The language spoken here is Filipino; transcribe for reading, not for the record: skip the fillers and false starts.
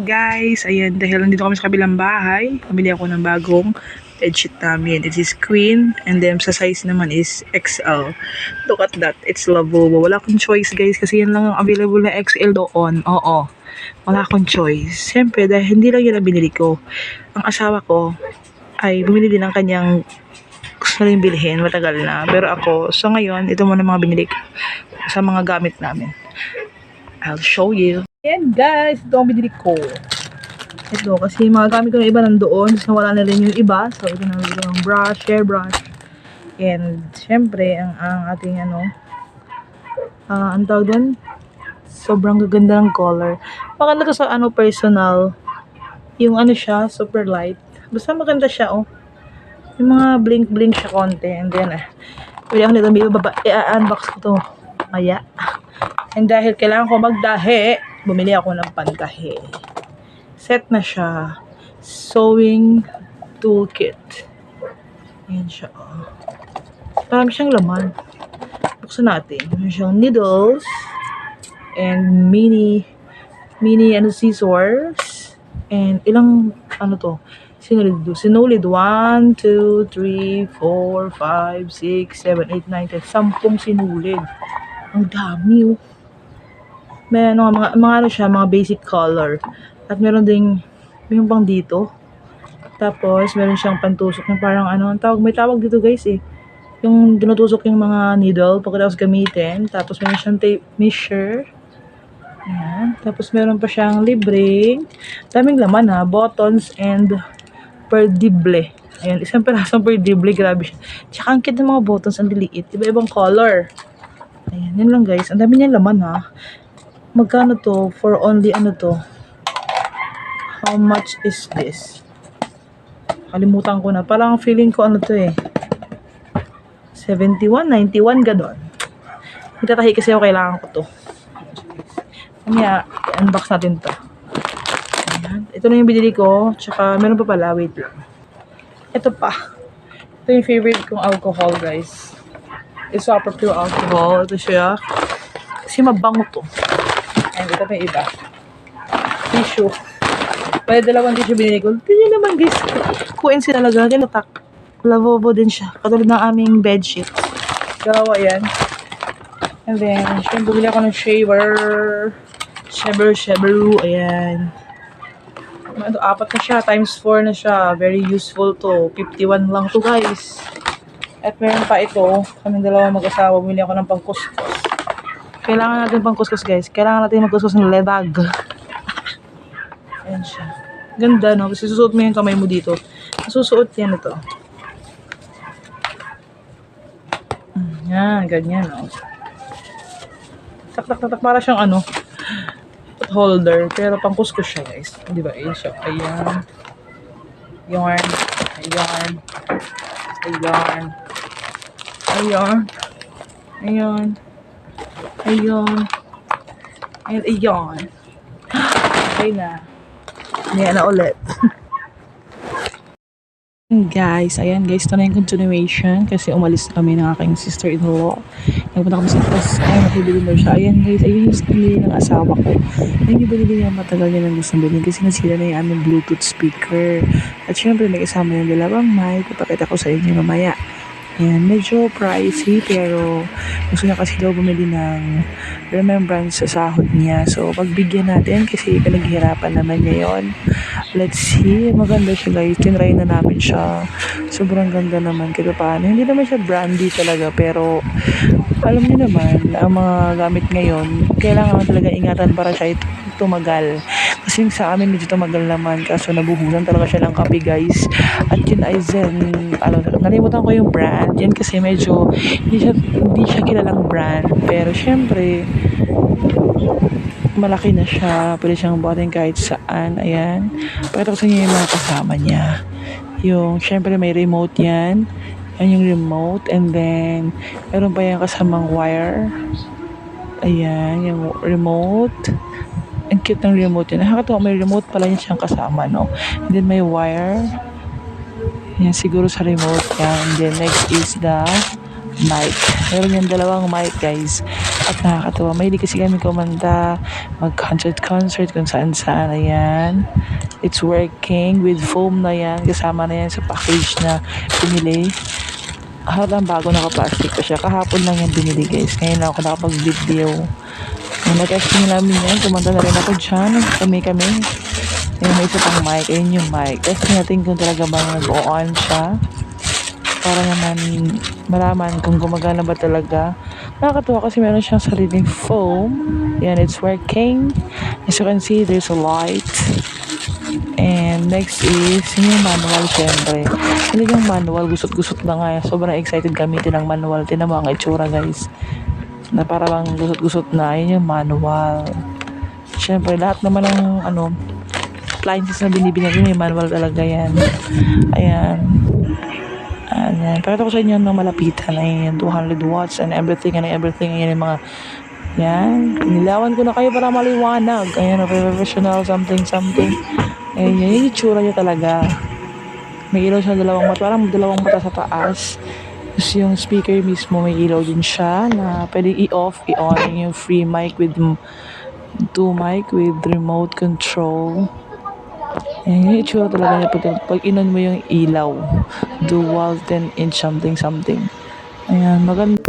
Guys, ayan, dahil nandito kami sa kabilang bahay, pamili ako ng bagong bedsheet namin. It is queen, and then sa size naman is XL. Look at that, it's Lavobo. Wala akong choice guys, kasi yan lang ang available na XL doon. Oo, wala akong choice. Siyempre, dahil hindi lang yun ang binili ko. Ang asawa ko ay bumili din ng kanyang gusto na rin bilhin, matagal na. Pero ako, so ngayon, ito muna mga binili ko sa mga gamit namin. I'll show you. Ayan guys, ito ang binili ko. Ito, kasi mga gamit ko na iba nandoon. Tapos nawala na rin yung iba. So, ito na rin yung brush, hair brush. And, syempre, ang ating ang tawag doon, sobrang gaganda ng color. Maganda to sa personal. Yung siya, super light. Basta maganda siya, oh. Yung mga blink-blink siya konti. And then, pwede ako nito, i-unbox ko to. Maya. And dahil kailangan ko magdahe, bumili ako ng pantahe. Set na siya. Sewing toolkit. Ayan siya. Marami siyang laman. Buksan natin. Meron siyang needles. And mini scissors. And ilang, sinulid 1, 2, 3, 4, 5, 6, 7, 8, 9, 10. 10 sinulid. Ang dami, oh. May mga basic color. At meron ding yung pang dito. Tapos meron siyang pantusok na parang may tawag dito guys eh. Yung tinutusok yung mga needle pagkatapos gamitin. Tapos meron siyang tape measure. Ayan. Tapos meron pa siyang libreng. Daming laman buttons and perdible. Ayan, isang perasong perdible, grabe siya. Tsaka ang cute ng mga buttons, ang liliit. Iba-ibang color. Ayan, yun lang guys. Ang dami niya laman Magkano to? For only to? How much is this? Kalimutan ko na. Parang feeling ko to eh. 71, 91, gano'n. Itatahi kasi ako, kailangan ko to. Kaya, i-unbox natin to. Ayan. Ito na yung binili ko. Tsaka, meron pa pala. Wait lang. Ito pa. Ito yung favorite kong alcohol, guys. It's Super Pure alcohol. Ito siya. Kasi mabango to. And ito pa yung iba. Tissue. Pwede dalawang tissue binili ko. Tingnan naman guys. Kuin sila talaga. Ganotak. Lavobo din siya. Katulad ng aming bedsheet. Dalawa yan. And then, syempre bumili ako ng shaver. Shaver. Ayan. Ito, 4 na siya. Times 4 na siya. Very useful to. 51 lang to guys. At meron pa ito. Kaming dalawa mag-asawa. Bumili ako ng pangkuskus. Kailangan natin pangkuskus guys. Kailangan natin magkuskus ng ledag. Ayan siya. Ganda no. Kasi susuot mo yung kamay mo dito. Susuot yan ito. Yan. Ganyan no. Tak. Para siyang holder. Pero pangkuskus siya guys. Diba? Ayan siya. Ayan. Yarn. And ayan. Okay na. Ayan na ulit. Guys, ayan guys, ito na yung continuation kasi umalis na kami ng aking sister-in-law. Nagpunta kami sa class, nakibili na siya. Ayan guys, ayun yung binili ng asawa ko. Ayun yung binili niya, matagal niya nang gustong bilhin kasi nasira na yung aming Bluetooth speaker. At syempre, may kasama yung dalawang mic. Ipakita ko sa inyo mamaya. Ayan, medyo pricey pero gusto niya kasi daw bumili ng remembrance sa sahod niya. So, pagbigyan natin kasi pinaghihirapan naman niya yon. Let's see. Maganda siya guys. Tinry na namin siya. Sobrang ganda naman. Kaya paano. Hindi naman siya brandy talaga pero alam niyo naman ang mga gamit ngayon kailangan talaga ingatan para siya tumagal. Kasi yung sa amin medyo tumagal naman kaso nabuhusan talaga siya ng kape guys. At yun ay Zen. Nalimutan ko yung brand. Yan kasi medyo hindi siya kilalang brand. Pero syempre malaki na siya. Pwede siyang buhatin kahit saan. Ayan. Pakita ko sa inyo yung mga kasama niya. Yung syempre may remote yan. Yan yung remote. And then meron pa yung kasamang wire. Ayan. Yung remote. Ang cute ng remote yun. Nakakatawa, may remote pala yun siyang kasama, no? And then may wire. Yan, siguro sa remote yan. And then next is the mic. Meron yung dalawang mic guys. At nakakatawa. Mahilig kasi kami kumanta, mag-concert kung saan-saan. Ayan. It's working with foam na yan. Kasama na yan sa package na pinili. Halang bago naka-plastic pa siya. Kahapon lang yan binili guys. Ngayon ako nakapag-video. Na-testing namin yan. Kumanta na rin ako dyan. Kami. Ayun, may isa pang mic. Ayun yung mic. Testing natin kung talaga bang nag-on siya. Para naman malaman kung gumagana ba talaga. Nakakatuwa kasi meron siyang sariling foam. Yan, it's working. As you can see, there's a light. And next is yung manual syempre. Hindi yung manual, gusot-gusot na nga. Sobrang excited gamitin ng manual. Tinan mo ang itsura guys. Na para bang gusot-gusot na. Yun yung manual. Syempre, lahat naman ng appliances na binibigyan ko, may manual talaga yan. Ayan. Ayan. Pakita ko sa inyo ng malapitan. Ayan, 200 watts and everything. Ayan yung mga yan. Nilawan ko na kayo para maliwanag. Ayan, professional something. Ayan, yung itsura niya talaga. May ilaw siya dalawang mata. Parang dalawang mata sa taas. Tapos yung speaker mismo, may ilaw din siya na pwede i-off, i-on. Yung free mic with 2 mic with remote control. Ayan, yung itsura talaga niya pag inon mo yung ilaw. Dual 10-inch something. Ayan, maganda.